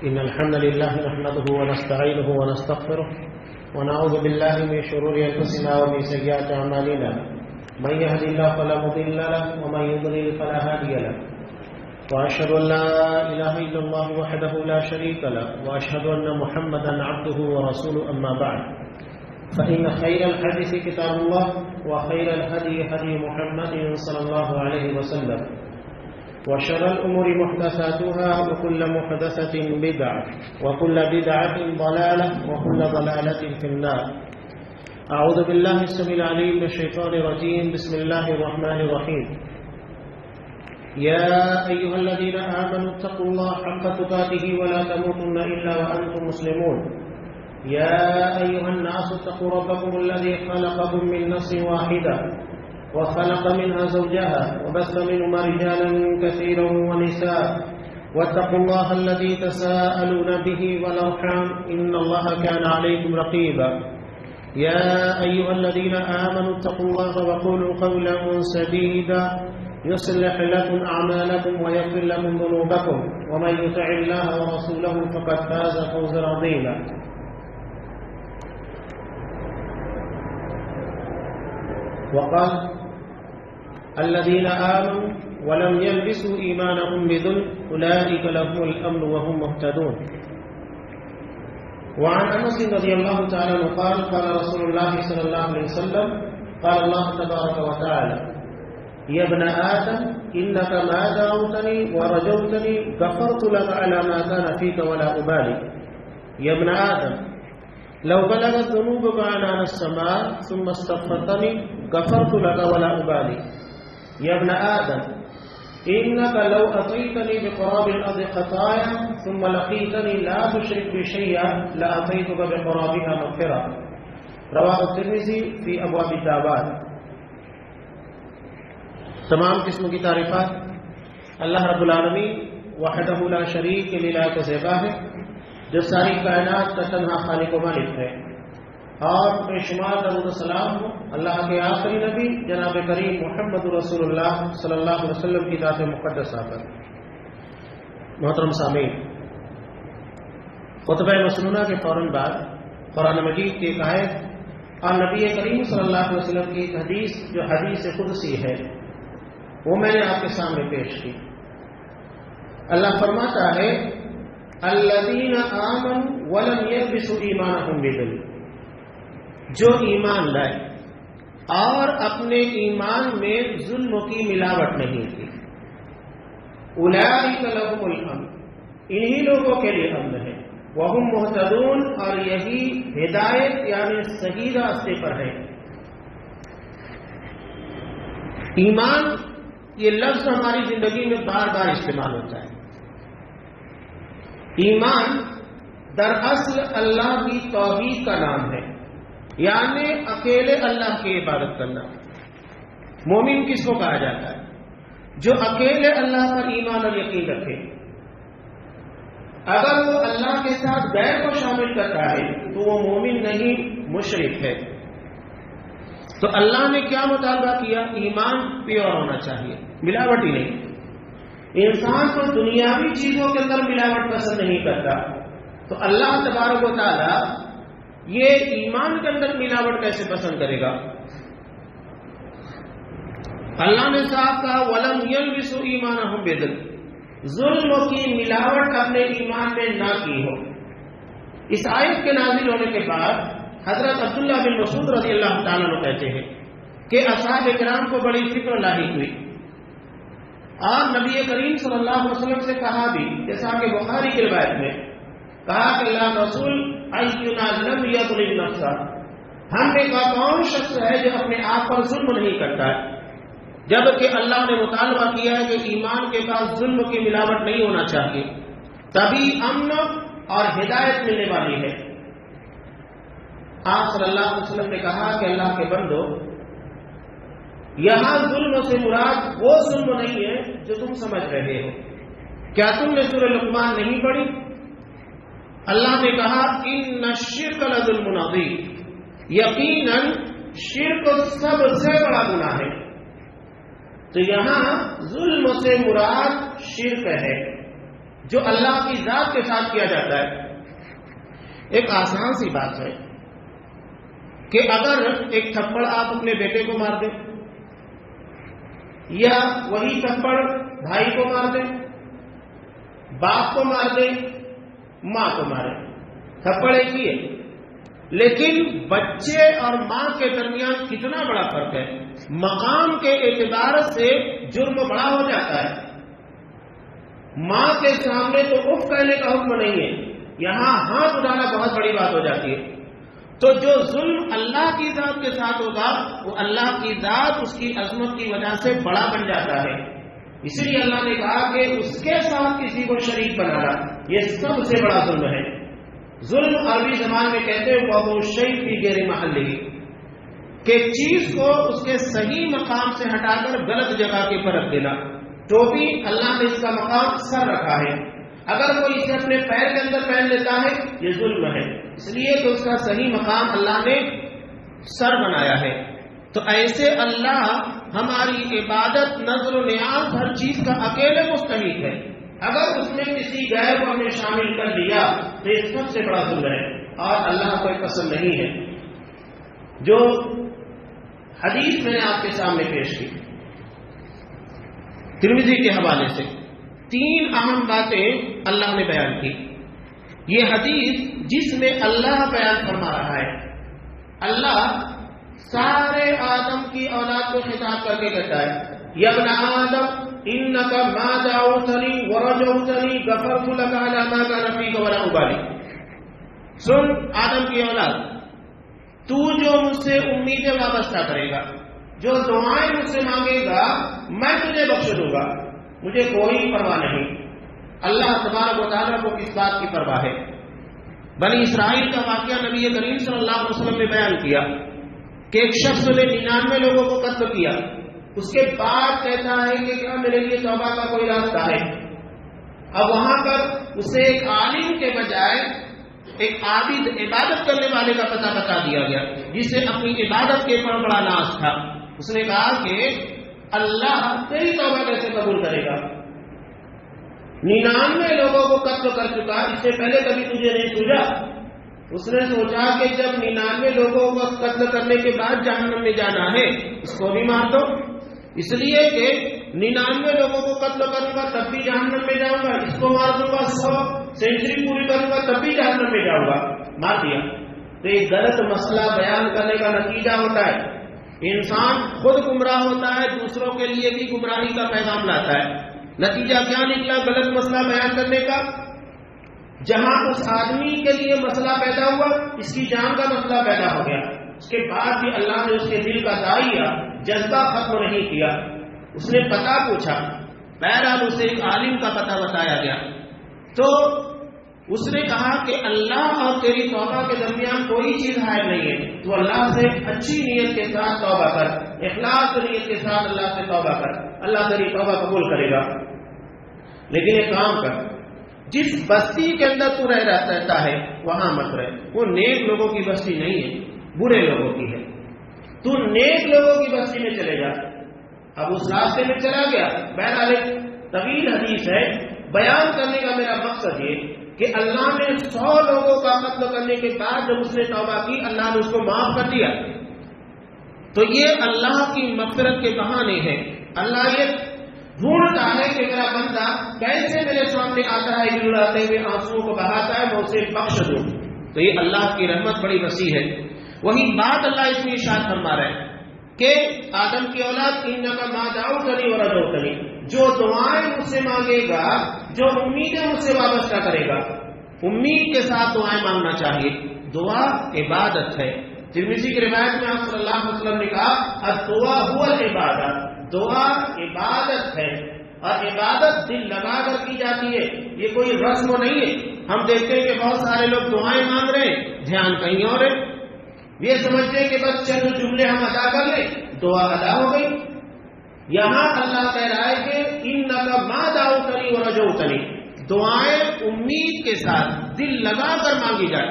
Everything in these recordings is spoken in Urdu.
إن الحمد لله نحمده ونستعينه ونستغفره ونعوذ بالله من شرور أنفسنا ومن سيئات أعمالنا من يهد الله فلا مضل له ومن يضلل فلا هادي له وأشهد أن لا إله إلا الله وحده لا شريك له وأشهد أن محمدا عبده ورسوله أما بعد فإن خير الحديث كتاب الله وخير الهدي هدي محمد صلى الله عليه وسلم وشر الأمور محدثاتها وكل محدثة بدعة وكل بدعة ضلالة وكل ضلالة في النار. أعوذ بالله السميع العليم من الشيطان الرجيم. بسم الله الرحمن الرحيم. يا أيها الذين آمنوا اتقوا الله حق تقاته ولا تموتن إلا وأنتم مسلمون. يا أيها الناس اتقوا ربكم الذي خلقكم من نفس واحدة وخلق منها زوجها وبث منهما رجالا كثيرا ونساء واتقوا الله الذي تساءلون به والأرحام إن الله كان عليكم رقيبا. يا أيها الذين آمنوا اتقوا الله وقولوا قولا سديدا يصلح لكم أعمالكم ويغفر لكم ذنوبكم ومن يطع الله ورسوله فقد فاز فوزا عظيما. وقال الذين آمنوا ولم يلبسوا إيمانهم بظلم أولئك لهم الأمن وهم مهتدون. وعن أنس رضي الله تعالى عنه قال قال رسول الله صلى الله عليه وسلم قال الله تبارك وتعالى يا ابن آدم إنك ما دعوتني ورجوتني غفرت لك على ما كان فيك ولا أبالي. يا ابن آدم لو بلغت ذنوبك عنان السماء ثم استغفرتني غفرت لك ولا أبالي. يا ابن آدم إنك لو أتيتني بقراب الأرض خطايا ثم لقيتني لا تشرك بي شيئا لأتيتك بقرابها مغفرة. رواه الترمذی فی ابواب الدعوات. تمام قسم کی تعریفات اللہ رب العالمین وحدہ لا شریک کے لائق و زیبا ہے جو ساری کائنات کا تنہا خالق و مالک ہے، اور بے شمار درود و سلام ہو اللہ کے آخری نبی جناب کریم محمد رسول اللہ صلی اللہ علیہ وسلم کی ذات مقدسہ پر. محترم سامعین، خطبہ مسنونہ کے فوراً بعد قرآن مجید کی ایک آیت اور نبی کریم صلی اللہ علیہ وسلم کی ایک حدیث جو حدیث قدسی ہے وہ میں نے آپ کے سامنے پیش کی. اللہ فرماتا ہے الذین آمنوا ولم یلبسوا ایمانہم بظلم، جو ایمان لائے اور اپنے ایمان میں ظلم کی ملاوٹ نہیں کی، اولئک لہم الامن، انہی لوگوں کے لیے امن ہے، وہم مہتدون، اور یہی ہدایت یعنی صحیح راستے پر ہے. ایمان یہ لفظ ہماری زندگی میں بار بار استعمال ہوتا ہے. ایمان دراصل اللہ کی توحید کا نام ہے، یعنی اکیلے اللہ کی عبادت کرنا. مومن کس کو کہا جاتا ہے؟ جو اکیلے اللہ پر ایمان اور یقین رکھے. اگر وہ اللہ کے ساتھ غیر کو شامل کرتا ہے تو وہ مومن نہیں، مشرک ہے. تو اللہ نے کیا مطالبہ کیا؟ ایمان پیور ہونا چاہیے، ملاوٹ ہی نہیں. انسان کو دنیاوی چیزوں کے اندر ملاوٹ پسند نہیں کرتا، تو اللہ تبارک و تعالی یہ ایمان کے اندر ملاوٹ کیسے پسند کرے گا؟ اللہ نے صاحب کہا وَلَمْ يَلْبِسُوا إِيمَانَهُمْ بِظُلْمٍ، ظلم کی ملاوٹ اپنے ایمان میں نہ کی ہو. اس آیت کے نازل ہونے کے بعد حضرت عبداللہ بن مسعود رضی اللہ تعالیٰ عنہ کہتے ہیں کہ اصحاب کرام کو بڑی فکر لاحق ہوئی، اور نبی کریم صلی اللہ علیہ وسلم سے کہا بھی، جیسا کہ بخاری کی روایت میں کہا کہ اللہ رسول اینا لم یظلم نفسہ، ہم میں کا کون شخص ہے جو اپنے آپ پر ظلم نہیں کرتا ہے، جبکہ اللہ نے مطالبہ کیا ہے کہ ایمان کے پاس ظلم کی ملاوٹ نہیں ہونا چاہیے، تبھی امن اور ہدایت ملنے والی ہے. آپ صلی اللہ علیہ وسلم نے کہا کہ اللہ کے بندو، یہاں ظلم سے مراد وہ ظلم نہیں ہے جو تم سمجھ رہے ہو. کیا تم نے سورہ لقمان نہیں پڑھی؟ اللہ نے کہا ان الشرک لظلم عظیم، یقیناً شرک سب سے بڑا گناہ ہے. تو یہاں ظلم سے مراد شرک ہے، جو اللہ کی ذات کے ساتھ کیا جاتا ہے۔ ایک آسان سی بات ہے کہ اگر ایک تھپڑ آپ اپنے بیٹے کو مار دیں یا وہی تھپڑ بھائی کو مار دیں، باپ کو مار دیں، ماں کو مارے، تھپڑ ایک ہی ہے، لیکن بچے اور ماں کے درمیان کتنا بڑا فرق ہے۔ مقام کے اعتبار سے جرم بڑا ہو جاتا ہے۔ ماں کے سامنے تو اف کہنے کا حکم نہیں ہے، یہاں ہاتھ اٹھانا بہت بڑی بات ہو جاتی ہے۔ تو جو ظلم اللہ کی ذات کے ساتھ ہوگا وہ اللہ کی ذات اس کی عظمت کی وجہ سے بڑا بن جاتا ہے۔ اسی لیے اللہ نے کہا کہ اس کے ساتھ کسی کو شریک بنانا یہ سب سے بڑا ظلم ہے۔ ظلم عربی زبان میں کہتے ہیں وہ شیء فی غیر محلہ، کہ چیز کو اس کے صحیح مقام سے ہٹا کر غلط جگہ کے پر رکھ دینا۔ ٹوپی اللہ نے اس کا مقام سر رکھا ہے، اگر کوئی اسے اپنے پیر کے اندر پہن لیتا ہے یہ ظلم ہے، اس لیے کہ اس کا صحیح مقام اللہ نے سر بنایا ہے۔ تو ایسے اللہ ہماری عبادت، نظر و نیاز، ہر چیز کا اکیلے مستحق ہے۔ اگر اس میں کسی غیر کو ہم نے شامل کر دیا تو یہ سب سے بڑا ظلم ہے اور اللہ کو پسند نہیں ہے۔ جو حدیث میں نے آپ کے سامنے پیش کی ترمذی کے حوالے سے، 3 اہم باتیں اللہ نے بیان کی۔ یہ حدیث جس میں اللہ بیان فرما رہا ہے، اللہ سارے آدم کی اولاد کو خطاب کر کے کہتا ہے یا ابن آدم انک ما دعوتنی ورجوتنی غفرت لک علی ما کان فیک ولا ابالی۔ سن آدم کی اولاد، تو جو مجھ سے امیدیں وابستہ کرے گا، جو دعائیں مجھ سے مانگے گا، میں تجھے بخش دوں گا، مجھے کوئی پرواہ نہیں۔ اللہ تبارک و تعالیٰ کو کس بات کی پرواہ ہے؟ بنی اسرائیل کا واقعہ نبی کریم صلی اللہ علیہ وسلم نے بیان کیا کہ ایک شخص نے 99 لوگوں کو قتل کیا، اس کے بعد کہتا ہے کہ کیا میرے لیے توبہ کا کوئی راستہ ہے؟ اب وہاں پر اسے ایک عالم کے بجائے ایک عابد، عبادت کرنے والے کا پتہ بتا دیا گیا جسے اپنی عبادت کے پر بڑا ناز تھا۔ اس نے کہا کہ اللہ تیری توبہ کیسے قبول کرے گا؟ 99 لوگوں کو قتل کر چکا، اس سے پہلے کبھی تجھے نہیں سوچا؟ اس نے سوچا کہ جب 99 لوگوں کو قتل کرنے کے بعد جہنم میں جانا ہے اس کو بھی مار دو، اس لیے کہ 99 لوگوں کو قتل کروں گا تب بھی جہنم میں جاؤں گا، اس کو مار دوں گا 100 سینچری پوری کروں گا تب بھی جہنم میں جاؤں گا، مار دیا۔ تو یہ غلط مسئلہ بیان کرنے کا نتیجہ ہوتا ہے انسان خود گمراہ ہوتا ہے، دوسروں کے لیے بھی گمراہی کا پیغام لاتا ہے۔ نتیجہ کیا نکلا غلط مسئلہ بیان کرنے کا؟ جہاں اس آدمی کے لیے مسئلہ پیدا ہوا، اس کی جان کا مسئلہ پیدا ہو گیا، اس کے بعد بھی اللہ نے اس کے دل کا داعیہ جذبہ ختم نہیں کیا۔ اس نے پتہ پوچھا، بہرحال اسے ایک عالم کا پتہ بتایا گیا، تو اس نے کہا کہ اللہ اور تیری توبہ کے درمیان کوئی چیز حائل نہیں ہے، تو اللہ سے اچھی نیت کے ساتھ توبہ کر، اخلاص نیت کے ساتھ اللہ سے توبہ کر، اللہ تیری توبہ قبول کرے گا۔ لیکن ایک کام کر، جس بستی کے اندر تو رہتا ہے وہاں مت رہ، وہ نیک لوگوں کی بستی نہیں ہے، برے لوگوں کی ہے، تو نیک لوگوں کی بستی میں چلے جا۔ اب اس راستے میں چلا گیا۔ بہرحال ایک طویل حدیث ہے، بیان کرنے کا میرا مقصد یہ کہ اللہ نے 100 لوگوں کا قتل کرنے کے بعد جب اس نے توبہ کی اللہ نے اس کو معاف کر دیا۔ تو یہ اللہ کی مغفرت کے بہانے ہیں۔ اللہ یہ ڈھونڈتا ہے کہ میرا بندہ کیسے میرے سامنے آتا ہے گڑگڑاتے ہوئے آنسوؤں کو بہاتا ہے، میں اسے بخش دوں۔ تو یہ اللہ کی رحمت بڑی وسیع ہے۔ وہی بات اللہ اس میں ارشاد فرما رہے ہیں کہ آدم کی اولاد انکا ما دعوتنی ورجوتنی، جو دعائیں مجھ سے مانگے گا، جو امیدیں مجھ سے وابستہ کرے گا، امید کے ساتھ دعائیں مانگنا چاہیے۔ دعا عبادت ہے۔ ترمذی کی روایت میں آپ صلی اللہ علیہ وسلم نے کہا الدعاء هو العبادہ، دعا عبادت ہے، اور عبادت دل لگا کر کی جاتی ہے، یہ کوئی رسم نہیں ہے۔ ہم دیکھتے ہیں کہ بہت سارے لوگ دعائیں مانگ رہے ہیں، دھیان کہیں اور ہے، یہ سمجھتے ہیں کہ بس چند جملے ہم ادا کر لیں دعا ادا ہو گئی۔ یہاں اللہ کہہ رہا ہے کہ انکا ما دعوتنی ورجوتنی، دعائیں امید کے ساتھ دل لگا کر مانگی جائیں۔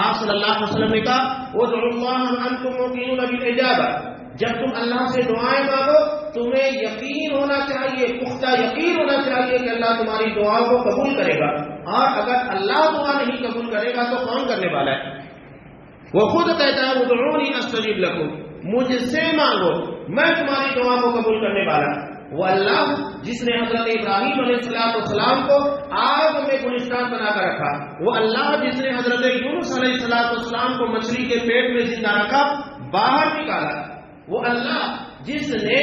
آپ صلی اللہ علیہ وسلم نے کہا ادعوا اللہ وانتم موقنون بالاجابہ، جب تم اللہ سے دعائیں مانگو تمہیں یقین ہونا چاہیے، پختہ یقین ہونا چاہیے کہ اللہ تمہاری دعاؤں کو قبول کرے گا، اور اگر اللہ دعا نہیں قبول کرے گا تو کون کرنے والا ہے؟ وہ خود کہتا ہے ادعونی استجب لکم، مجھ سے مانگو میں تمہاری دعا کو قبول کرنے والا۔ وہ اللہ جس نے حضرت ابراہیم علیہ السلام کو آگ میں گلستان بنا کر رکھا، وہ اللہ جس نے حضرت یونس علیہ السلام کو مچھلی کے پیٹ میں زندہ رکھا، باہر نکالا، وہ اللہ جس نے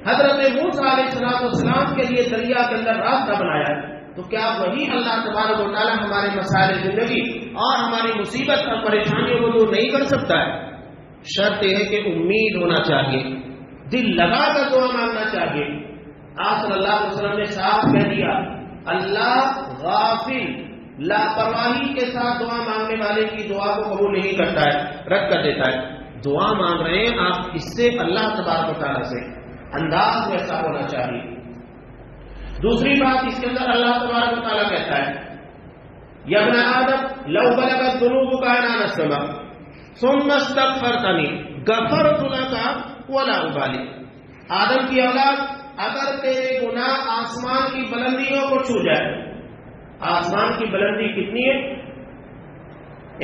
حضرت موسیٰ علیہ السلام کے لیے دریا کے اندر راستہ بنایا، تو کیا وہی اللہ تبارک و تعالی ہمارے مسائل زندگی اور ہماری مصیبت اور پریشانیوں کو دور نہیں کر سکتا ہے؟ شرط یہ ہے کہ امید ہونا چاہیے، دل لگا کر دعا مانگنا چاہیے۔ آپ صلی اللہ علیہ وسلم نے صاف کہہ دیا، اللہ غافل لاپرواہی کے ساتھ دعا مانگنے والے کی دعا کو قبول نہیں کرتا ہے، رد کر دیتا ہے۔ دعا مانگ رہے ہیں آپ، اس سے اللہ تبارک و تعالیٰ سے انداز ویسا ہونا چاہیے۔ دوسری بات اس کے اندر اللہ تبارک و تعالیٰ کہتا ہے، یا ابن آدم لو بلغت ذنوبک عنان السماء ثم استغفرتنی غفرت لک ولا ابالی۔ آدم کی اولاد، اگر تیرے گناہ آسمان کی بلندیوں کو چھو جائے، آسمان کی بلندی کتنی ہے؟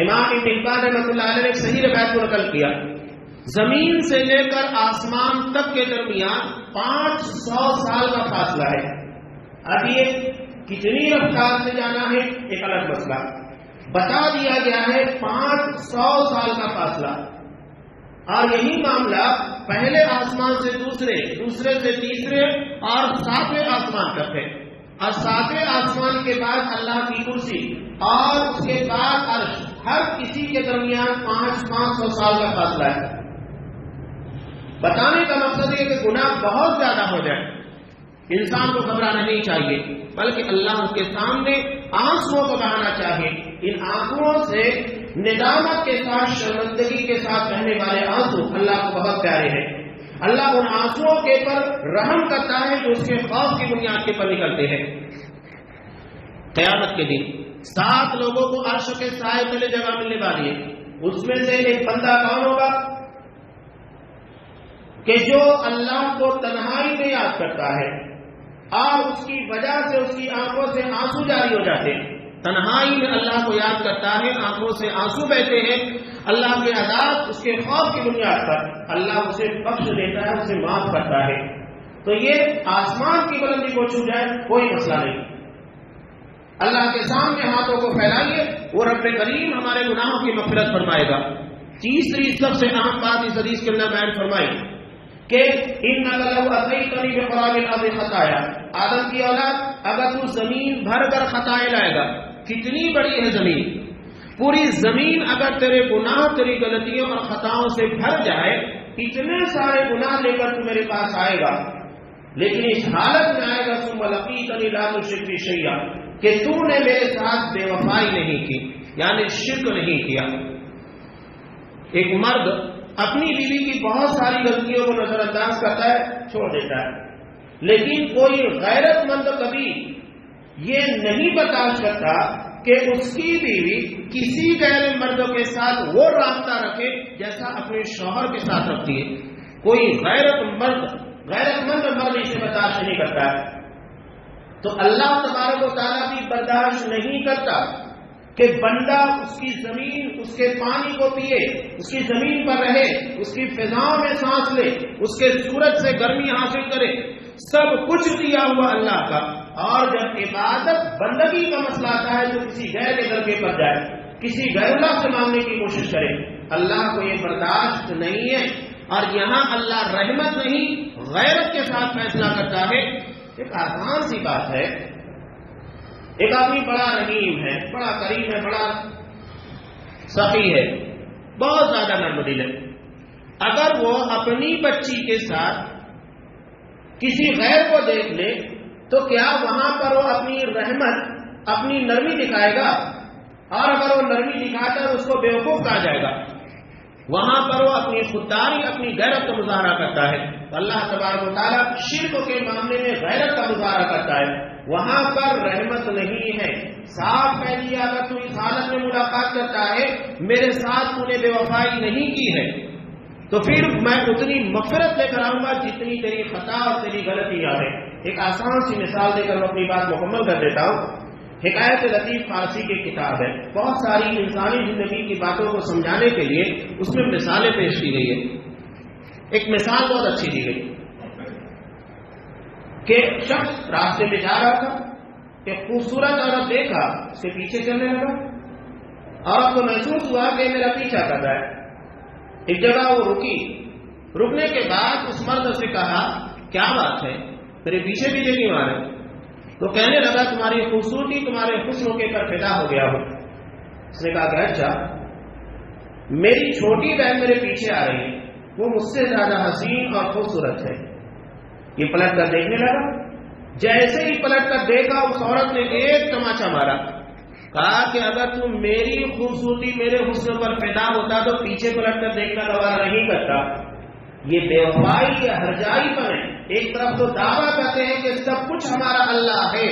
امام ابن حبان رحمۃ اللہ علیہ نے ایک صحیح روایت کو نقل کیا، زمین سے لے کر آسمان تک کے درمیان 500 سال کا فاصلہ ہے۔ اب یہ کتنی رفتار سے جانا ہے ایک الگ مسئلہ، بتا دیا گیا ہے 500 سال کا فاصلہ، اور یہی معاملہ پہلے آسمان سے دوسرے، دوسرے سے تیسرے اور 7ویں آسمان تک ہے، اور 7ویں آسمان کے بعد اللہ کی کرسی اور اس کے بعد عرش، ہر کسی کے درمیان 500 سال کا فاصلہ ہے۔ بتانے کا مقصد یہ کہ گناہ بہت زیادہ ہو جائے، انسان کو گھبرانا نہیں چاہیے، بلکہ اللہ کے سامنے آنسوؤں کو بہانا چاہیے۔ ان آنسوؤں سے ندامت کے ساتھ، شرمندگی کے ساتھ بہنے والے آنسو اللہ کو بہت پیارے ہیں۔ اللہ ان آنسوؤں کے پر رحم کرتا ہے جو اس کے خوف کی بنیاد کے پر نکلتے ہیں۔ قیامت کے دن 7 لوگوں کو عرش کے سائے تلے جگہ ملنے والی ہے، اس میں سے ایک بندہ کون ہوگا کہ جو اللہ کو تنہائی میں یاد کرتا ہے، اور اس کی وجہ سے اس کی آنکھوں سے آنسو جاری ہو جاتے ہیں۔ تنہائی میں اللہ کو یاد کرتا ہے، آنکھوں سے آنسو بہتے ہیں، اللہ کے عذاب، اس کے خوف کی بنیاد پر اللہ اسے بخش دیتا ہے، اسے معاف کرتا ہے۔ تو یہ آسمان کی بلندی کو چھو جائے کوئی مسئلہ نہیں، اللہ کے سامنے ہاتھوں کو پھیلائیے، وہ رب کریم ہمارے گناہوں کی مغفرت فرمائے گا۔ تیسری سب سے اہم بات اس حدیث کے اندر بیان فرمائی کہ اِنَّكَ لَوْ أَتَيْتَنِي بِقُرَابِ الْأَرْضِ خَطَايَا، آدم کی اولاد اگر تو زمین بھر کر خطائیں لائے گا، کتنی بڑی ہے زمین، پوری زمین اگر تیرے گناہ، تیری غلطیوں اور خطاؤں سے بھر جائے، اتنے سارے گناہ لے کر تو میرے پاس آئے گا، لیکن اس حالت میں آئے گا ثُمَّ لَقِيتَنِي لَا تُشْرِكْ بِي شَيْئًا، کہ تو نے میرے ساتھ بے وفائی نہیں کی، یعنی شرک نہیں کیا۔ ایک مرد اپنی بیوی کی بہت ساری غلطیوں کو نظر انداز کرتا ہے، چھوڑ دیتا ہے، لیکن کوئی غیرت مند کبھی یہ نہیں برداشت کرتا کہ اس کی بیوی کسی غیر مرد کے ساتھ وہ رابطہ رکھے جیسا اپنے شوہر کے ساتھ رکھتی ہے۔ کوئی غیرت مند مرد اسے برداشت نہیں کرتا ہے، تو اللہ تبارک و تعالیٰ بھی برداشت نہیں کرتا کہ بندہ اس کی زمین، اس کے پانی کو پیے، اس کی زمین پر رہے، اس کی فضاؤں میں سانس لے، اس کے سورج سے گرمی حاصل کرے، سب کچھ دیا ہوا اللہ کا، اور جب عبادت بندگی کا مسئلہ آتا ہے تو کسی غیر کے درگے پر جائے، کسی غیر اللہ سے مانگنے کی کوشش کرے، اللہ کو یہ برداشت نہیں ہے۔ اور یہاں اللہ رحمت نہیں غیرت کے ساتھ فیصلہ کرتا ہے۔ ایک آسان سی بات ہے، ایک آدمی بڑا رحیم ہے، بڑا کریم ہے، بڑا سخی ہے، بہت زیادہ نرم دل ہے، اگر وہ اپنی بچی کے ساتھ کسی غیر کو دیکھ لے تو کیا وہاں پر وہ اپنی رحمت، اپنی نرمی دکھائے گا؟ اور اگر وہ نرمی دکھا کر اس کو بیوقوف کہا جائے گا، وہاں پر وہ اپنی خودداری، اپنی غیرت کا مظاہرہ کرتا ہے۔ اللہ تبارک و تعالیٰ شرک کے معاملے میں غیرت کا مظاہرہ کرتا ہے، وہاں پر رحمت نہیں ہے۔ صاف کہہ دیا، اگر تو اس حالت میں ملاقات کرتا ہے، میرے ساتھ تو نے بے وفائی نہیں کی ہے، تو پھر میں اتنی مغفرت لے کر آؤں گا جتنی تیری خطا اور تیری غلطیاں ہیں. ایک آسان سی مثال دے کر میں اپنی بات مکمل کر دیتا ہوں. حکایت لطیف فارسی کی کتاب ہے. بہت ساری انسانی زندگی کی باتوں کو سمجھانے کے لیے اس میں مثالیں پیش کی گئی ہے. ایک مثال بہت اچھی دی گئی کہ شخص راستے میں جا رہا تھا کہ خوبصورت عورت دیکھا, اس کے پیچھے چلنے لگا. عورت کو محسوس ہوا کہ میرا پیچھا کر رہا ہے. ایک جگہ وہ رکی. رکنے کے بعد اس مرد سے کہا کیا بات ہے, میرے پیچھے پیچھے کیوں آ رہے؟ تو کہنے لگا تمہاری خوبصورتی تمہارے حسن کے پر فدا ہو گیا ہو. اس نے کہا کہ اچھا, میری چھوٹی بہن میرے پیچھے آ رہی ہے, وہ مجھ سے زیادہ حسین اور خوبصورت ہے. یہ پلٹ کر دیکھنے لگا. جیسے ہی پلٹ کر دیکھا اس عورت نے ایک تماچا مارا. کہا کہ اگر تم میری خوبصورتی میرے حسن پر فدا ہوتا تو پیچھے پلٹ کر دیکھنا گوارا نہیں کرتا. یہ بے وفائی یا ہرجائی پر ہے. ایک طرف تو دعویٰ کرتے ہیں کہ سب کچھ ہمارا اللہ ہے,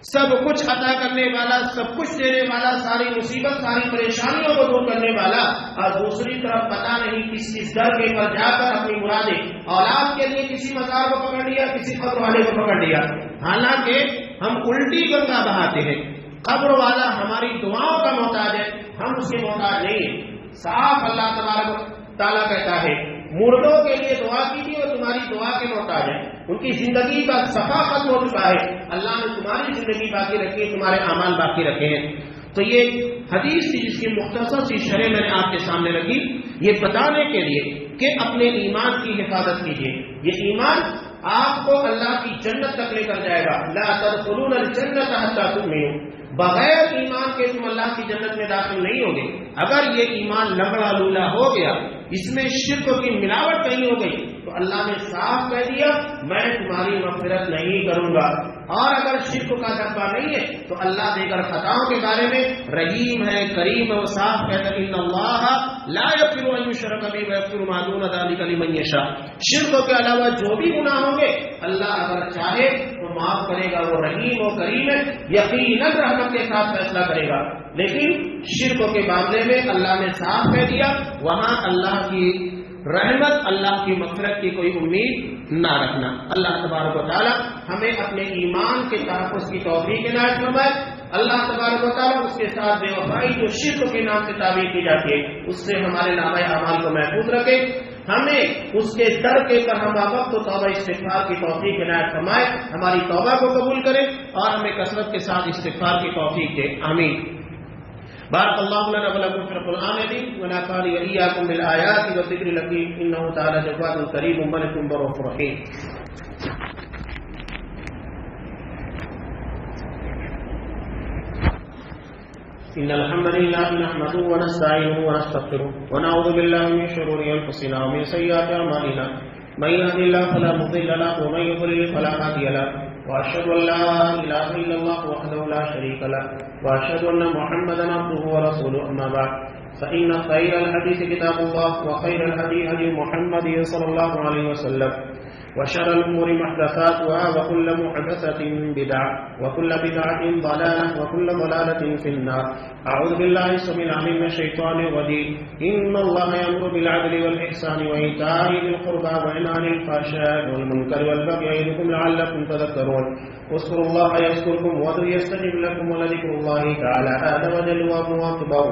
سب کچھ عطا کرنے والا, سب کچھ دینے والا, ساری مصیبت ساری پریشانیوں کو دور کرنے والا, اور دوسری طرف پتہ نہیں کس در کے پر جا کر اپنی مرادیں اولاد کے لیے کسی مزار کو پکڑ لیا, کسی قبر والے کو پکڑ لیا. حالانکہ ہم الٹی گنگا بہاتے ہیں. قبر والا ہماری دعاؤں کا محتاج ہے, ہم اس کے محتاج نہیں ہیں. صاف اللہ تبارک تعالیٰ کہتا ہے مردوں کے لیے دعا کیجیے اور تمہاری دعا کے محتاج ہے. ان کی زندگی کا صفا ختم ہو چکا ہے, اللہ نے تمہاری زندگی باقی رکھی ہے, تمہارے اعمال باقی رکھے ہیں. تو یہ حدیث تھی جس کی مختصر سی شرح میں نے آپ کے سامنے رکھی, یہ بتانے کے لیے کہ اپنے ایمان کی حفاظت کیجیے. یہ ایمان آپ کو اللہ کی جنت تک لے کر جائے گا. لا تدخلون الجنت حتی تؤمنوا, بغیر ایمان کے تم اللہ کی جنت میں داخل نہیں ہوگے. اگر یہ ایمان لنگڑا لولا ہو گیا, اس میں شرک کی ملاوٹ کہیں ہو گئی, تو اللہ نے صاف کہہ دیا میں تمہاری مغفرت نہیں کروں گا. اور اگر شرک کا ڈبہ نہیں ہے تو اللہ دے کر خطاؤں کے بارے میں رحیم ہے, کریم ہے, وہ صاف کہتا ہے ان اللہ لا یغفر ان یشرک بہ ویغفر ما دون ذلک لمن یشاء. شرک کے علاوہ جو بھی گناہ ہوں گے اللہ اگر چاہے تو معاف کرے گا. وہ رحیم و کریم ہے, یقیناً رحمت کے ساتھ فیصلہ کرے گا. لیکن شرک کے معاملے میں اللہ نے صاف کہہ دیا وہاں اللہ کی رحمت, اللہ کی مغفرت کی کوئی امید نہ رکھنا. اللہ تبارک و تعالی ہمیں اپنے ایمان کے تحفظ کی توفیق عنایت فرمائے. اللہ تبارک و تعالی اس کے ساتھ بے وفائی جو شرک کے نام سے تعبیر کی جاتی ہے اس سے ہمارے نامہ اعمال کو محفوظ رکھے. ہمیں اس کے در کے پر ہم وقت توبہ استغفار کی توفیق عنایت فرمائے, ہماری توبہ کو قبول کرے اور ہمیں کثرت کے ساتھ استغفار کی توفیق دے. آمین. بارک اللہ لنا ولکم فی القرآن العظیم ونفعني وإياكم بالآیات والذکر الحکیم انہ تعالی جواد کریم ملک رؤوف رحیم. إن الحمد لله نحمده ونستعينه ونستغفره ونعوذ بالله من شرور أنفسنا ومن سيئات أعمالنا من يهد الله فلا مضل له ومن يضلل فلا هادي له وأشهد أن لا إله إلا الله وحده لا شريك له وأشهد أن محمدا عبده ورسوله. أما بعد فإن خير الحديث كتاب الله وخير الهدي هدي محمد صلى الله عليه وسلم وشر الأمور محدثاتها وكل محدثة بدعة وكل بدعة ضلالة وكل ضلالة في النار. أعوذ بالله السميع العليم من الشيطان الرجيم. إن الله يأمر بالعدل والإحسان وإيتاء ذي القربى وينهى عن الفحشاء والمنكر والبغي يعظكم لعلكم تذكرون. اذكروا الله يذكركم وادعوه يستجب لكم ولذكر الله تعالى أعلى وجل وأكبر.